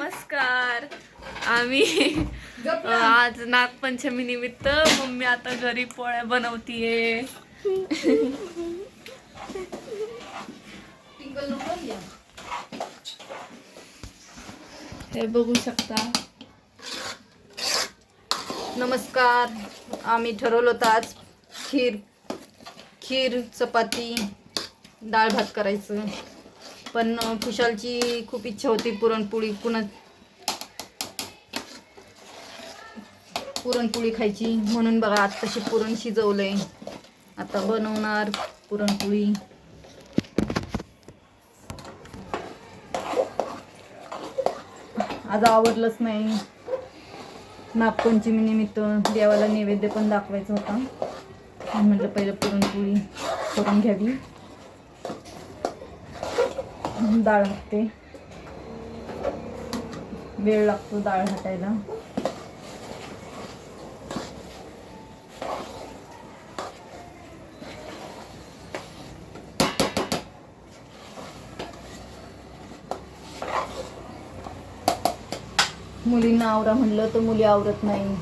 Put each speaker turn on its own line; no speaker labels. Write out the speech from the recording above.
नमस्कार. आम्ही आज नागपंचमी निमित्त मम्मी आता घरी पोळ्या बनवतीये. हे बघू शकता.
नमस्कार. आम्ही ठरवलं होतं आज खीर चपाती डाळ भात करायचं, पण खुशालची खूप इच्छा होती पुरणपोळी खायची, म्हणून बघा आज तशी पुरण शिजवलंय. आता बनवणार पुरणपोळी. आज आवडलंच नाही. नागपंचमी निमित्त देवाला नैवेद्य पण दाखवायचा होता. म्हटलं पहिलं पुरणपोळी करून घ्यावी. डाळ हाटते, वेळ लागतो डाळ हाटायला. मुलींना आवरा म्हणलं तर मुली आवरत नाही.